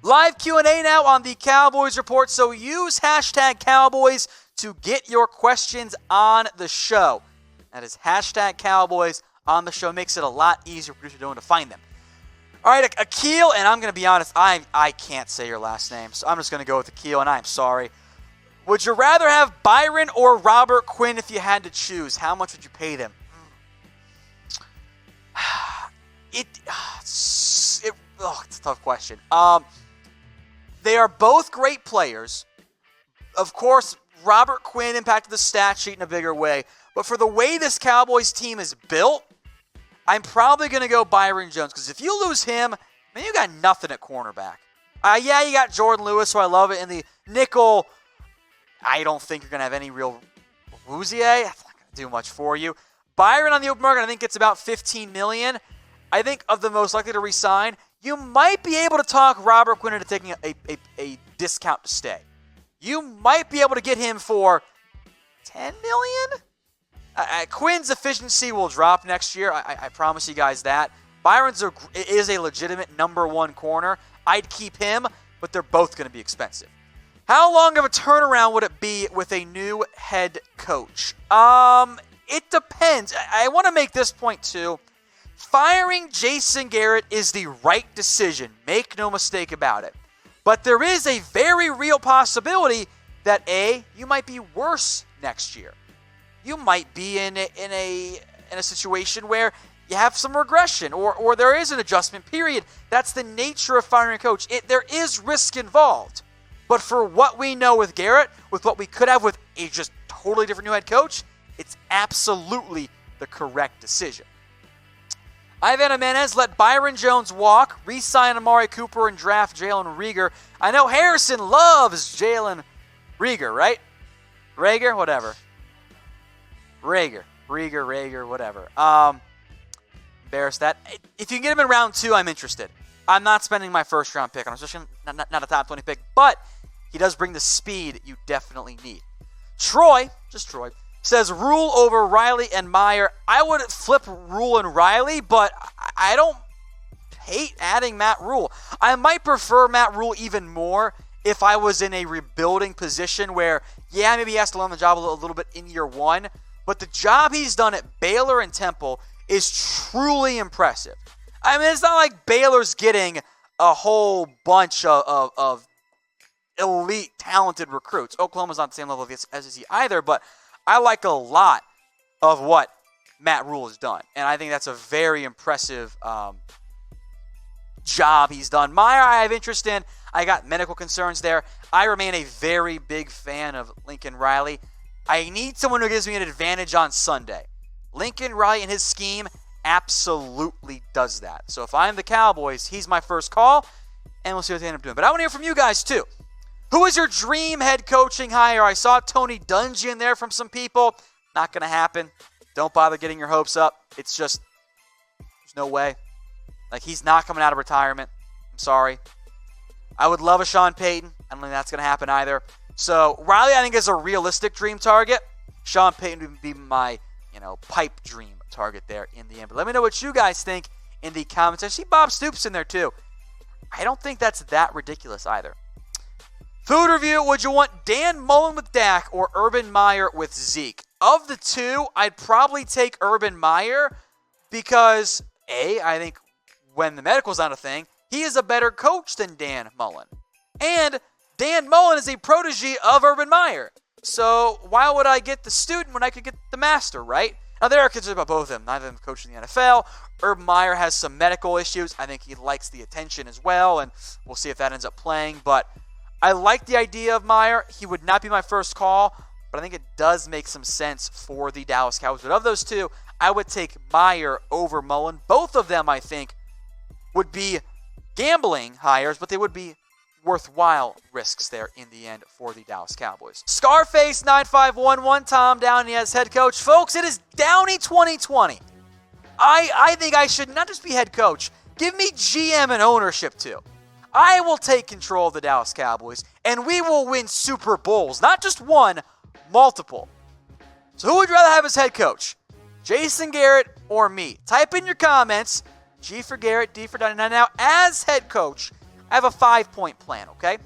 Live Q&A now on the Cowboys Report, so use hashtag Cowboys to get your questions on the show. That is hashtag Cowboys on the show. Makes it a lot easier for producer to find them. All right, Akil, and I'm going to be honest, I can't say your last name, so I'm just going to go with Akil, and I'm sorry. Would you rather have Byron or Robert Quinn if you had to choose? How much would you pay them? It's a tough question. They are both great players. Of course, Robert Quinn impacted the stat sheet in a bigger way. But for the way this Cowboys team is built, I'm probably going to go Byron Jones. Because if you lose him, man, you got nothing at cornerback. Yeah, you got Jordan Lewis, who I love it. In the nickel, I don't think you're going to have any real Woozier. That's not going to do much for you. Byron on the open market, I think it's about $15 million. I think of the most likely to re-sign, you might be able to talk Robert Quinn into taking a discount to stay. You might be able to get him for $10 million? Quinn's efficiency will drop next year. I promise you guys that. Byron's is a legitimate number one corner. I'd keep him, but they're both going to be expensive. How long of a turnaround would it be with a new head coach? It depends. I want to make this point too. Firing Jason Garrett is the right decision. Make no mistake about it. But there is a very real possibility that A, you might be worse next year. You might be in a situation where you have some regression or there is an adjustment period. That's the nature of firing a coach. There is risk involved. But for what we know with Garrett, with what we could have with a just totally different new head coach, it's absolutely the correct decision. Ivan Jimenez let Byron Jones walk, re-sign Amari Cooper, and draft Jalen Reagor. I know Harrison loves Jalen Reagor, right? Reagor? Whatever. Reagor, whatever. Embarrass that. If you can get him in round 2, I'm interested. I'm not spending my first round pick on him, especially not a top 20 pick, but he does bring the speed you definitely need. Troy, says Rhule over Riley and Meyer. I would flip Rhule and Riley, but I don't hate adding Matt Rhule. I might prefer Matt Rhule even more if I was in a rebuilding position where, yeah, maybe he has to learn the job a little bit in year 1, but the job he's done at Baylor and Temple is truly impressive. I mean, it's not like Baylor's getting a whole bunch of elite, talented recruits. Oklahoma's not the same level of SEC either, but I like a lot of what Matt Rhule has done, and I think that's a very impressive job he's done. Meyer, I have interest in. I got medical concerns there. I remain a very big fan of Lincoln Riley. I need someone who gives me an advantage on Sunday. Lincoln Riley and his scheme absolutely does that. So if I'm the Cowboys, he's my first call, and we'll see what they end up doing. But I want to hear from you guys, too. Who is your dream head coaching hire? I saw Tony Dungy in there from some people. Not going to happen. Don't bother getting your hopes up. It's just, there's no way. Like, he's not coming out of retirement. I'm sorry. I would love a Sean Payton. I don't think that's going to happen either. So, Riley, I think, is a realistic dream target. Sean Payton would be my, pipe dream target there in the end. But let me know what you guys think in the comments. I see Bob Stoops in there, too. I don't think that's that ridiculous either. Food review, would you want Dan Mullen with Dak or Urban Meyer with Zeke? Of the two, I'd probably take Urban Meyer because, A, I think when the medical's not a thing, he is a better coach than Dan Mullen. And Dan Mullen is a protege of Urban Meyer. So why would I get the student when I could get the master, right? Now, there are concerns about both of them. Neither of them coach in the NFL. Urban Meyer has some medical issues. I think he likes the attention as well, and we'll see if that ends up playing. But I like the idea of Meyer. He would not be my first call, but I think it does make some sense for the Dallas Cowboys. But of those two, I would take Meyer over Mullen. Both of them, I think, would be gambling hires, but they would be worthwhile risks there in the end for the Dallas Cowboys. Scarface9511, Tom Downey as head coach. Folks, it is Downey 2020. I think I should not just be head coach. Give me GM and ownership too. I will take control of the Dallas Cowboys, and we will win Super Bowls. Not just one, multiple. So who would you rather have as head coach? Jason Garrett or me? Type in your comments. G for Garrett, D for Downey. Now, as head coach, I have a 5-point plan, okay?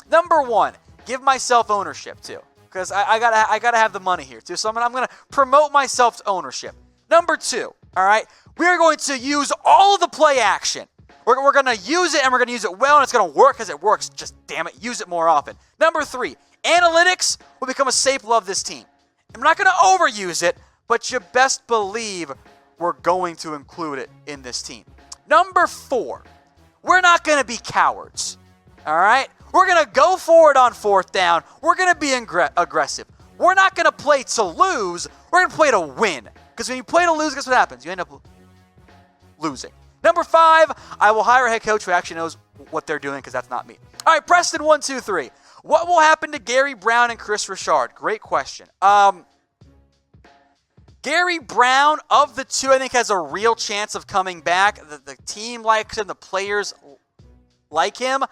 Number 1, give myself ownership too, because I gotta have the money here too. So I'm gonna promote myself to ownership. Number 2, all right, we are going to use all of the play action. We're gonna use it, and we're gonna use it well, and it's gonna work because it works. Just damn it, use it more often. Number 3, analytics will become a staple of this team. I'm not gonna overuse it, but you best believe we're going to include it in this team. Number 4, we're not going to be cowards, all right? We're going to go for it on 4th down. We're going to be aggressive. We're not going to play to lose. We're going to play to win. Because when you play to lose, guess what happens? You end up losing. Number 5, I will hire a head coach who actually knows what they're doing, because that's not me. All right, Preston, 1, 2, 3. What will happen to Gary Brown and Chris Richard? Great question. Gary Brown, of the two, I think has a real chance of coming back. The team likes him. The players like him.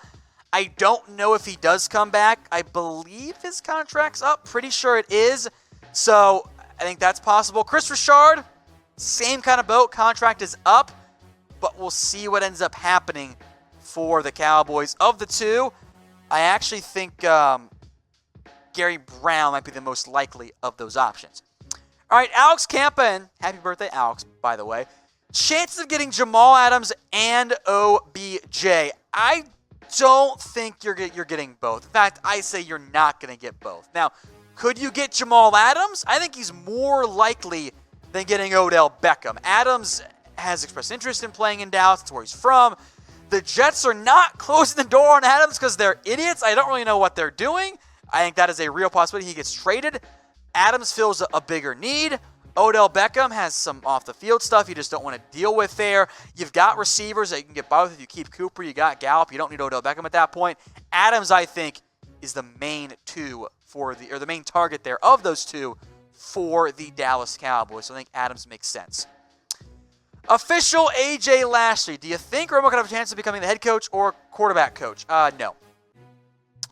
I don't know if he does come back. I believe his contract's up. Pretty sure it is. So I think that's possible. Chris Richard, same kind of boat. Contract is up. But we'll see what ends up happening for the Cowboys. Of the two, I actually think Gary Brown might be the most likely of those options. All right, Alex Campa, and happy birthday, Alex, by the way. Chances of getting Jamal Adams and OBJ. I don't think you're getting both. In fact, I say you're not going to get both. Now, could you get Jamal Adams? I think he's more likely than getting Odell Beckham. Adams has expressed interest in playing in Dallas. That's where he's from. The Jets are not closing the door on Adams because they're idiots. I don't really know what they're doing. I think that is a real possibility. He gets traded. Adams fills a bigger need. Odell Beckham has some off-the-field stuff you just don't want to deal with there. You've got receivers that you can get both. If you keep Cooper, you got Gallup. You don't need Odell Beckham at that point. Adams, I think, is the main the main target there of those two for the Dallas Cowboys. So I think Adams makes sense. Official AJ Lashley. Do you think Romo could have a chance of becoming the head coach or quarterback coach? No.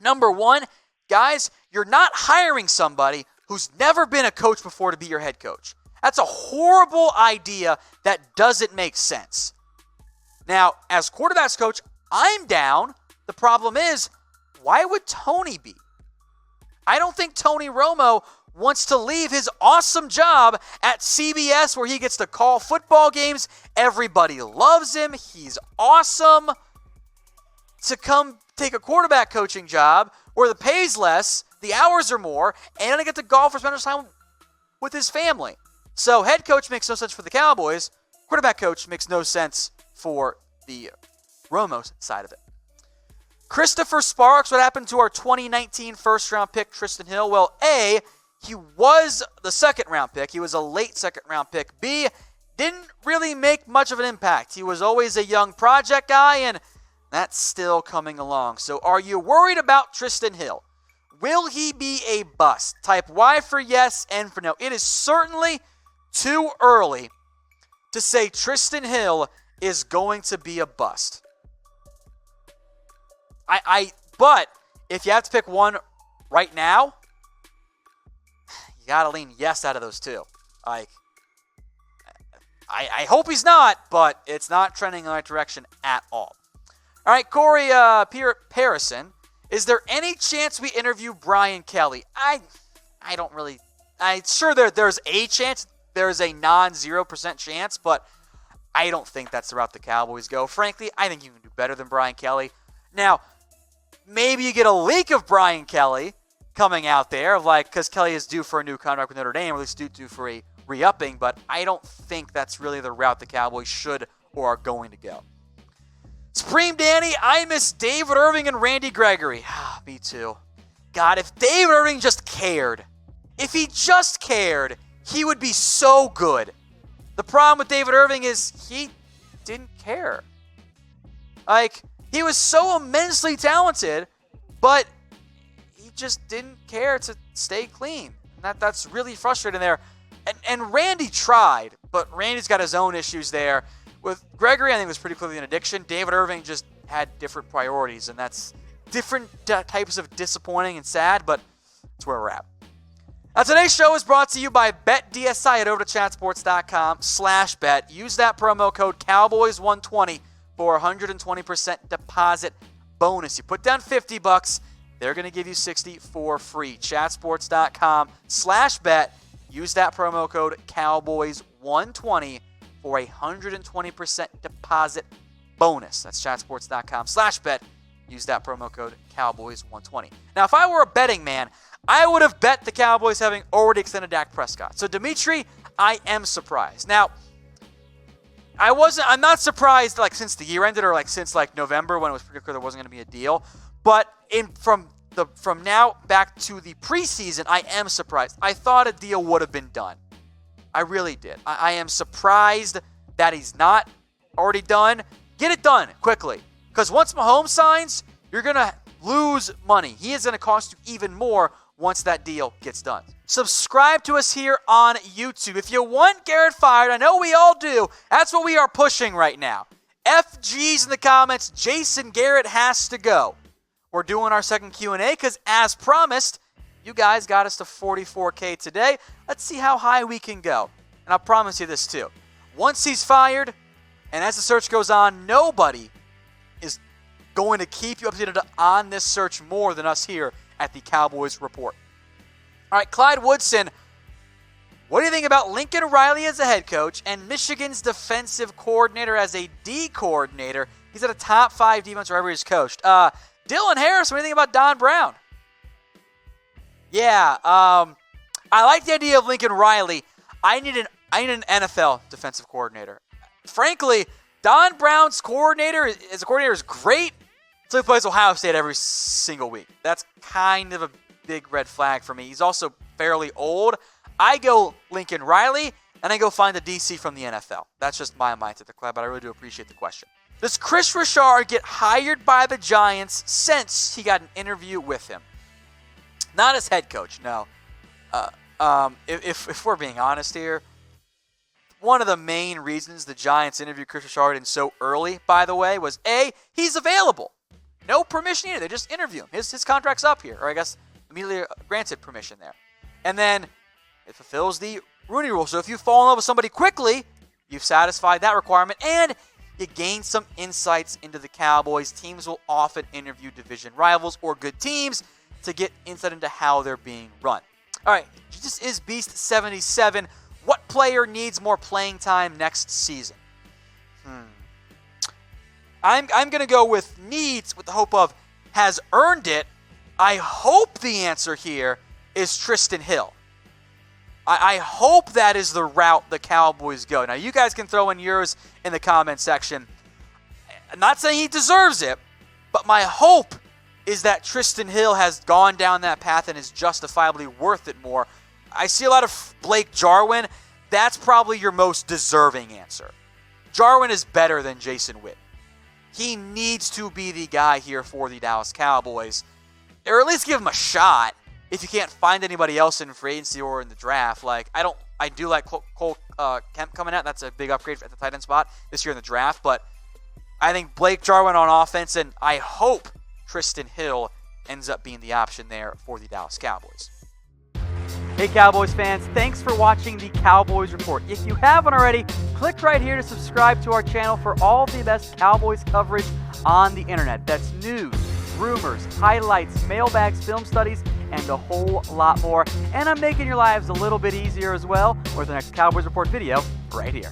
Number 1, guys, you're not hiring somebody who's never been a coach before to be your head coach. That's a horrible idea that doesn't make sense. Now, as quarterbacks coach, I'm down. The problem is, why would Tony be? I don't think Tony Romo wants to leave his awesome job at CBS where he gets to call football games. Everybody loves him. He's awesome. To come take a quarterback coaching job where the pay's less, the hours are more, and I get to golf or spend time with his family. So head coach makes no sense for the Cowboys. Quarterback coach makes no sense for the Romo side of it. Christopher Sparks, what happened to our 2019 first-round pick, Trysten Hill? Well, A, he was the second-round pick. He was a late second-round pick. B, didn't really make much of an impact. He was always a young project guy, and that's still coming along. So are you worried about Trysten Hill? Will he be a bust? Type Y for yes, N for no. It is certainly too early to say Trysten Hill is going to be a bust. But if you have to pick one right now, you got to lean yes out of those two. I hope he's not, but it's not trending in the right direction at all. All right, Corey Parison. Is there any chance we interview Brian Kelly? I don't really. Sure, there's a chance. There's a non-0% chance, but I don't think that's the route the Cowboys go. Frankly, I think you can do better than Brian Kelly. Now, maybe you get a leak of Brian Kelly coming out there, because Kelly is due for a new contract with Notre Dame, or at least due for a re-upping, but I don't think that's really the route the Cowboys should or are going to go. Supreme Danny, I miss David Irving and Randy Gregory. Me too. God, if David Irving just cared, he would be so good. The problem with David Irving is he didn't care. He was so immensely talented, but he just didn't care to stay clean. And that's really frustrating there. And Randy tried, but Randy's got his own issues there. With Gregory, I think it was pretty clearly an addiction. David Irving just had different priorities, and that's different types of disappointing and sad, but that's where we're at. Now, today's show is brought to you by BetDSI. Head over to chatsports.com/bet. Use that promo code Cowboys120 for 120% deposit bonus. You put down $50, they're going to give you $60 for free. Chatsports.com/bet. Use that promo code Cowboys120 for a 120% deposit bonus. That's chatsports.com/bet. Use that promo code Cowboys120. Now, if I were a betting man, I would have bet the Cowboys having already extended Dak Prescott. So, Dimitri, I am surprised. Now, I'm not surprised since the year ended or since November when it was pretty clear there wasn't going to be a deal. But from now back to the preseason, I am surprised. I thought a deal would have been done. I really did. I am surprised that he's not already done. Get it done quickly. Because once Mahomes signs, you're going to lose money. He is going to cost you even more once that deal gets done. Subscribe to us here on YouTube. If you want Garrett fired, I know we all do. That's what we are pushing right now. FG's in the comments. Jason Garrett has to go. We're doing our second Q&A because, as promised, you guys got us to 44K today. Let's see how high we can go. And I'll promise you this too. Once he's fired, and as the search goes on, nobody is going to keep you updated on this search more than us here at the Cowboys Report. All right, Clyde Woodson, what do you think about Lincoln Riley as a head coach and Michigan's defensive coordinator as a D coordinator? He's at a top 5 defense wherever he's coached. Dylan Harris, what do you think about Don Brown? Yeah, I like the idea of Lincoln Riley. I need an NFL defensive coordinator. Frankly, Don Brown's coordinator is great until he plays Ohio State every single week. That's kind of a big red flag for me. He's also fairly old. I go Lincoln Riley, and I go find a DC from the NFL. That's just my mindset, but I really do appreciate the question. Does Chris Richard get hired by the Giants since he got an interview with him? Not as head coach, no. If we're being honest here, one of the main reasons the Giants interviewed Chris Richard in so early, by the way, was A, he's available. No permission either. They just interview him. His contract's up here, or I guess immediately granted permission there. And then it fulfills the Rooney Rule. So if you fall in love with somebody quickly, you've satisfied that requirement, and you gain some insights into the Cowboys. Teams will often interview division rivals or good teams to get insight into how they're being run. All right, this is Beast 77. What player needs more playing time next season? I'm going to go with needs with the hope of has earned it. I hope the answer here is Trysten Hill. I hope that is the route the Cowboys go. Now, you guys can throw in yours in the comment section. I'm not saying he deserves it, but my hope is that Trysten Hill has gone down that path and is justifiably worth it more. I see a lot of Blake Jarwin. That's probably your most deserving answer. Jarwin is better than Jason Witt. He needs to be the guy here for the Dallas Cowboys, or at least give him a shot. If you can't find anybody else in free agency or in the draft, I do like Cole Kemp coming out. That's a big upgrade at the tight end spot this year in the draft. But I think Blake Jarwin on offense, and I hope Trysten Hill ends up being the option there for the Dallas Cowboys. Hey Cowboys fans, thanks for watching the Cowboys Report. If you haven't already, click right here to subscribe to our channel for all the best Cowboys coverage on the internet. That's news, rumors, highlights, mailbags, film studies, and a whole lot more. And I'm making your lives a little bit easier as well with the next Cowboys Report video right here.